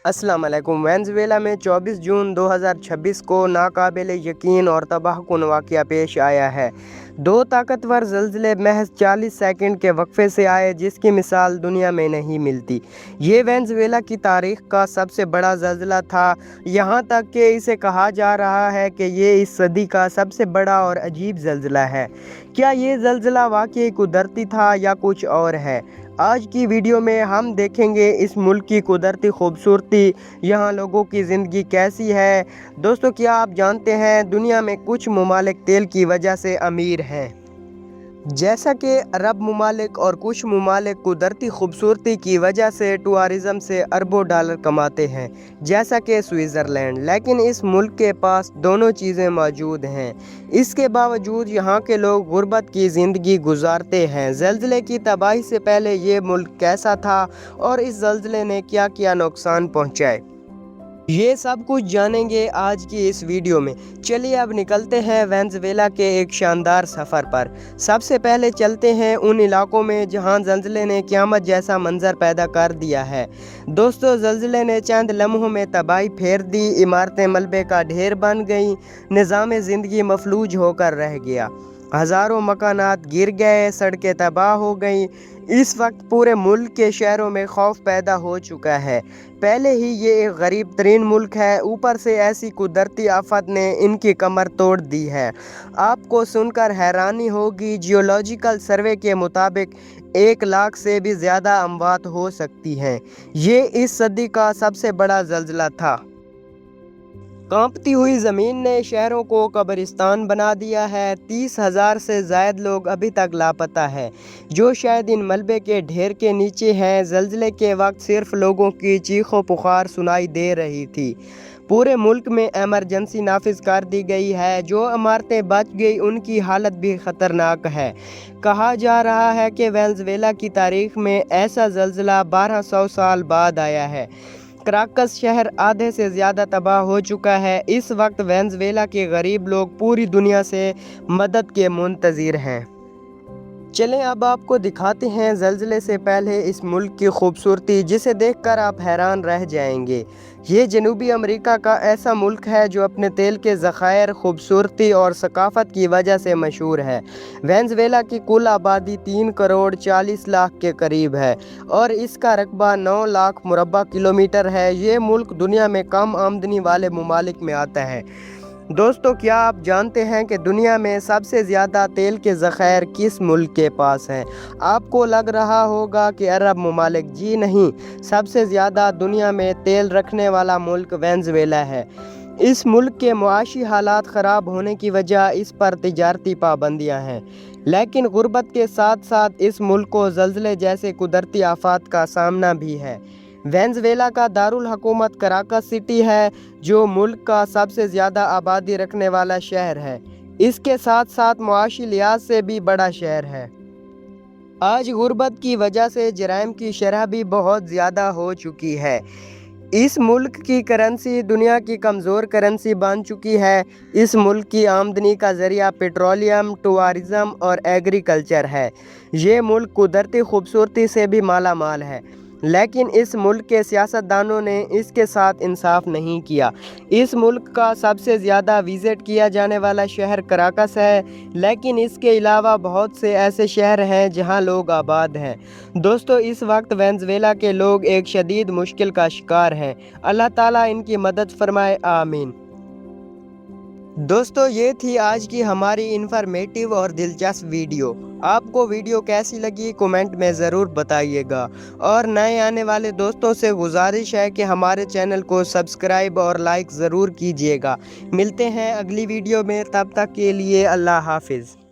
अस्सलाम वालेकुम। वेनेज़ुएला में 24 जून 2026 को नाकाबिल यकीन और तबाहकुन वाक़या पेश आया है। दो ताकतवर ज़लज़ले महज 40 सेकंड के वक्फे से आए, जिसकी मिसाल दुनिया में नहीं मिलती। ये वेनेज़ुएला की तारीख़ का सबसे बड़ा ज़लज़ला था, यहाँ तक कि इसे कहा जा रहा है कि ये इस सदी का सबसे बड़ा और अजीब ज़लज़ला है। क्या ये ज़लज़ला वाक़ई कुदरती था या कुछ और है? आज की वीडियो में हम देखेंगे इस मुल्क की कुदरती खूबसूरती, यहाँ लोगों की ज़िंदगी कैसी है। दोस्तों, क्या आप जानते हैं दुनिया में कुछ ममालिक तेल की वजह से अमीर हैं, जैसा कि अरब ममालिक, और कुछ ममालिक कुदरती खूबसूरती की वजह से टूरिज़म से अरबों डॉलर कमाते हैं, जैसा कि स्विट्ज़रलैंड। लेकिन इस मुल्क के पास दोनों चीज़ें मौजूद हैं। इसके बावजूद यहाँ के लोग गुर्बत की ज़िंदगी गुजारते हैं। ज़लज़ले की तबाही से पहले ये मुल्क कैसा था और इस ज़लज़ले ने क्या क्या नुकसान पहुँचाए, ये सब कुछ जानेंगे आज की इस वीडियो में। चलिए अब निकलते हैं वेनेज़ुएला के एक शानदार सफ़र पर। सबसे पहले चलते हैं उन इलाकों में जहां ज़लज़ले ने क़यामत जैसा मंजर पैदा कर दिया है। दोस्तों, ज़लज़ले ने चंद लम्हों में तबाही फेर दी। इमारतें मलबे का ढेर बन गईं, निज़ाम ज़िंदगी मफलूज होकर रह गया, हज़ारों मकानात गिर गए, सड़कें तबाह हो गईं। इस वक्त पूरे मुल्क के शहरों में खौफ पैदा हो चुका है। पहले ही ये एक गरीब तरीन मुल्क है, ऊपर से ऐसी कुदरती आफत ने इनकी कमर तोड़ दी है। आपको सुनकर हैरानी होगी, जियोलॉजिकल सर्वे के मुताबिक 1 लाख से भी ज़्यादा अमवात हो सकती हैं। ये इस सदी का सबसे बड़ा ज़लज़ला था। कांपती हुई ज़मीन ने शहरों को कब्रिस्तान बना दिया है। 30,000 से ज़ायद लोग अभी तक लापता हैं, जो शायद इन मलबे के ढेर के नीचे हैं। ज़लज़ले के वक्त सिर्फ लोगों की चीखों पुकार सुनाई दे रही थी। पूरे मुल्क में एमरजेंसी नाफिज कर दी गई है। जो इमारतें बच गई उनकी हालत भी ख़तरनाक है। कहा जा रहा है कि वेनेज़ुएला की तारीख़ में ऐसा ज़लज़ला 1200 साल बाद आया है। कराकस शहर आधे से ज़्यादा तबाह हो चुका है। इस वक्त वेनेज़ुएला के गरीब लोग पूरी दुनिया से मदद के मुंतज़िर हैं। चलें अब आपको दिखाते हैं ज़लज़ले से पहले इस मुल्क की खूबसूरती, जिसे देखकर आप हैरान रह जाएंगे। ये जनूबी अमेरिका का ऐसा मुल्क है जो अपने तेल के ज़खायर, खूबसूरती और सकाफ़त की वजह से मशहूर है। वेनेज़ुएला की कुल आबादी 3 करोड़ 40 लाख के करीब है और इसका रकबा 9 लाख मुरबा किलोमीटर है। ये मुल्क दुनिया में कम आमदनी वाले ममालिक में आता है। दोस्तों, क्या आप जानते हैं कि दुनिया में सबसे ज़्यादा तेल के ज़खायर किस मुल्क के पास हैं? आपको लग रहा होगा कि अरब ममालिक। जी नहीं, सबसे ज़्यादा दुनिया में तेल रखने वाला मुल्क वेनेज़ुएला है। इस मुल्क के मुआशी हालात ख़राब होने की वजह इस पर तिजारती पाबंदियाँ हैं, लेकिन गुर्बत के साथ साथ इस मुल्क को ज़लज़ले जैसे कुदरती आफात का सामना भी है। वेनेज़ुएला का दारुल हुकूमत कराकस सिटी है, जो मुल्क का सबसे ज़्यादा आबादी रखने वाला शहर है। इसके साथ साथ मुआशी लिहाज से भी बड़ा शहर है। आज गुर्बत की वजह से जराइम की शरह भी बहुत ज़्यादा हो चुकी है। इस मुल्क की करेंसी दुनिया की कमज़ोर करेंसी बन चुकी है। इस मुल्क की आमदनी का ज़रिया पेट्रोलियम, टूरिज़म और एग्रीकल्चर है। ये मुल्क कुदरती खूबसूरती से भी माला माल है, लेकिन इस मुल्क के सियासतदानों ने इसके साथ इंसाफ नहीं किया। इस मुल्क का सबसे ज़्यादा विज़िट किया जाने वाला शहर कराकस है, लेकिन इसके अलावा बहुत से ऐसे शहर हैं जहां लोग आबाद हैं। दोस्तों, इस वक्त वेनेज़ुएला के लोग एक शदीद मुश्किल का शिकार हैं। अल्लाह ताला इनकी मदद फरमाए, आमीन। दोस्तों, ये थी आज की हमारी इन्फॉर्मेटिव और दिलचस्प वीडियो। आपको वीडियो कैसी लगी कमेंट में ज़रूर बताइएगा, और नए आने वाले दोस्तों से गुजारिश है कि हमारे चैनल को सब्सक्राइब और लाइक ज़रूर कीजिएगा। मिलते हैं अगली वीडियो में, तब तक के लिए अल्लाह हाफिज़।